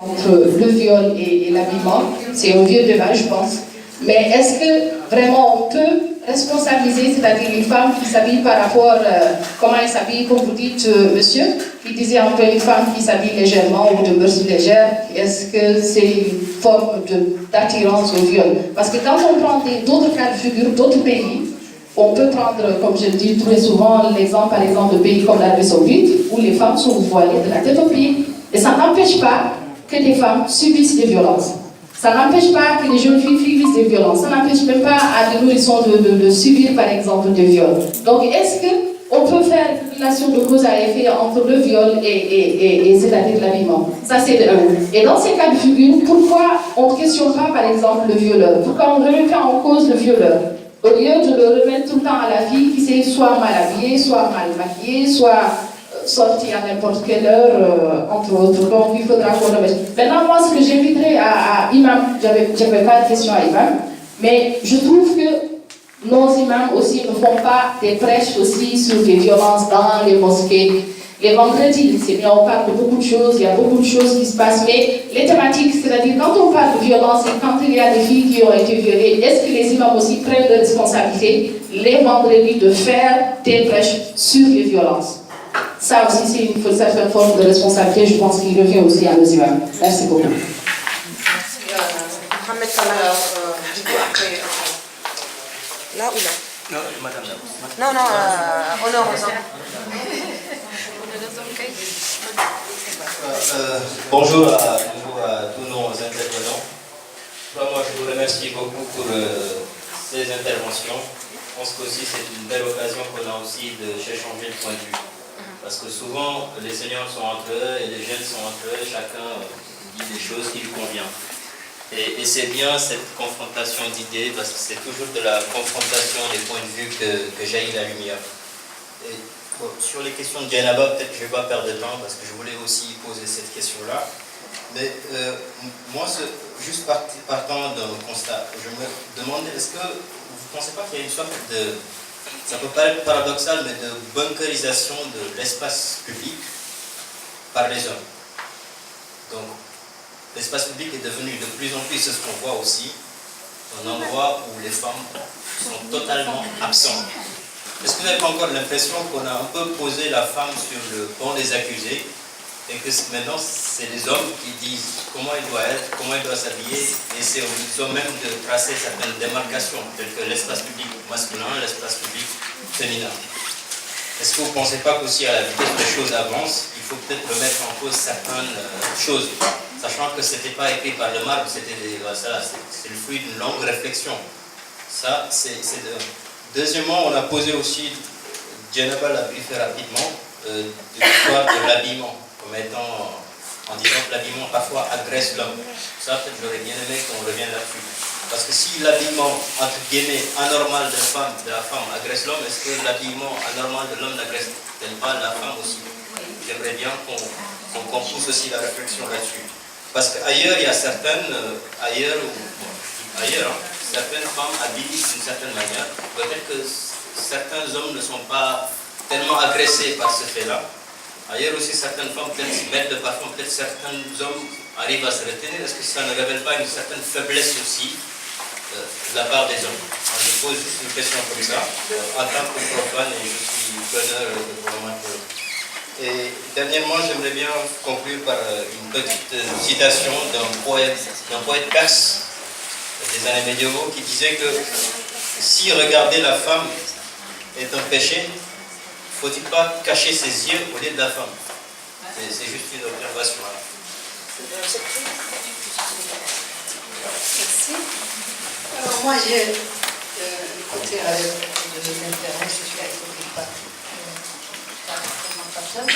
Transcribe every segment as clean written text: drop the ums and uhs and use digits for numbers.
Entre le viol et l'habillement, c'est un vieux débat, je pense. Mais est-ce que vraiment on peut responsabiliser, c'est-à-dire les femmes qui s'habillent par rapport comment elles s'habillent, comme vous dites, monsieur, qui disait un peu une femme qui s'habille légèrement ou de mœurs légères, est-ce que c'est une forme d'attirance au viol? Parce que quand on prend d'autres cas de figure, d'autres pays, on peut prendre, comme je le dis très souvent, l'exemple par exemple de pays comme l'Arabie Saoudite, où les femmes sont voilées de la tête aux pieds. Et ça n'empêche pas que les femmes subissent des violences. Ça n'empêche pas que les jeunes filles subissent des violences. Ça n'empêche même pas à des nourrissons de subir, par exemple, des viols. Donc, est-ce qu'on peut faire une relation de cause à effet entre le viol et c'est-à-dire l'habillement? Ça, c'est de un. Et dans ces cas de figure, pourquoi on ne questionne pas, par exemple, le violeur? Pourquoi on ne remet pas en cause le violeur? Au lieu de le remettre tout le temps à la fille qui s'est soit mal habillée, soit mal maquillée, soit sortie à n'importe quelle heure, entre autres. Donc, il faudra qu'on remette. Maintenant, moi, ce que j'inviterais à Imam, je n'avais pas de question à Imam, mais je trouve que nos imams aussi ne font pas des prêches aussi sur les violences dans les mosquées. Les vendredis, c'est bien, on parle de beaucoup de choses, il y a beaucoup de choses qui se passent, mais les thématiques, c'est-à-dire quand on parle de violence et quand il y a des filles qui ont été violées, est-ce que les imams aussi prennent de responsabilité les vendredis de faire des prêches sur les violences? Ça aussi, c'est une certaine forme de responsabilité, je pense qu'il revient aussi à nos imams. Merci beaucoup. Mohamed Salah, du coup, après, là ou là? Non, madame. Non, honneur aux hommes. Bonjour à tous nos intervenants. Moi, je vous remercie beaucoup pour ces interventions. Je pense qu'aussi c'est une belle occasion qu'on a aussi de changer le point de vue. Parce que souvent, les seniors sont entre eux et les jeunes sont entre eux, chacun dit des choses qui lui conviennent. Et c'est bien cette confrontation d'idées, parce que c'est toujours de la confrontation des points de vue que jaillit la lumière. Et, bon, sur les questions de Djenaba, peut-être que je ne vais pas perdre de temps, parce que je voulais aussi poser cette question-là. Mais moi, juste partant d'un constat, je me demandais, est-ce que vous ne pensez pas qu'il y a une sorte de, ça peut paraître paradoxal, mais de bunkerisation de l'espace public par les hommes? Donc, l'espace public est devenu de plus en plus, c'est ce qu'on voit aussi, un endroit où les femmes sont totalement absentes. Est-ce que vous n'avez pas encore l'impression qu'on a un peu posé la femme sur le banc des accusés et que maintenant c'est les hommes qui disent comment elle doit être, comment elle doit s'habiller, et c'est aux hommes même de tracer certaines démarcations, telles que l'espace public masculin, l'espace public féminin? Est-ce que vous ne pensez pas qu'aussi à la vitesse où les choses avancent, il faut peut-être remettre en cause certaines choses, sachant que ce n'était pas écrit par le marbre, c'est le fruit d'une longue réflexion. Ça, c'est de... Deuxièmement, on a posé aussi, Djenaba l'a briefé rapidement, de l'histoire de l'habillement, comme étant, en disant que l'habillement parfois agresse l'homme. Ça, peut-être j'aurais bien aimé qu'on revienne là-dessus. Parce que si l'habillement, entre guillemets, anormal de la femme agresse l'homme, est-ce que l'habillement anormal de l'homme n'agresse-t-elle pas la femme aussi? J'aimerais bien qu'on pousse aussi la réflexion là-dessus. Parce qu'ailleurs, il y a certaines, certaines femmes habillent d'une certaine manière. Peut-être que certains hommes ne sont pas tellement agressés par ce fait-là. Ailleurs aussi, certaines femmes peut-être se mettent de parfum, peut-être certains hommes arrivent à se retenir. Est-ce que ça ne révèle pas une certaine faiblesse aussi de la part des hommes? Alors, je pose juste une question comme ça, en tant que profane, et je suis preneur de vos remarques. Et dernièrement, j'aimerais bien conclure par une petite citation d'un poète perse des années médiévaux qui disait que si regarder la femme est un péché, faut-il pas cacher ses yeux au lieu de la femme? C'est juste une observation. Merci. Alors moi j'ai écouté avec de l'intérêt, je suis écouté par commentateur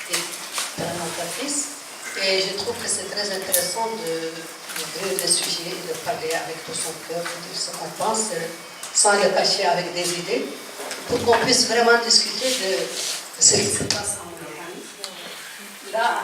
et présentatrice, et je trouve que c'est très intéressant d'ouvrir le sujet et de parler avec tout son cœur, de dire ce qu'on pense, sans le cacher avec des idées, pour qu'on puisse vraiment discuter de ce qui se passe en Iran. Là,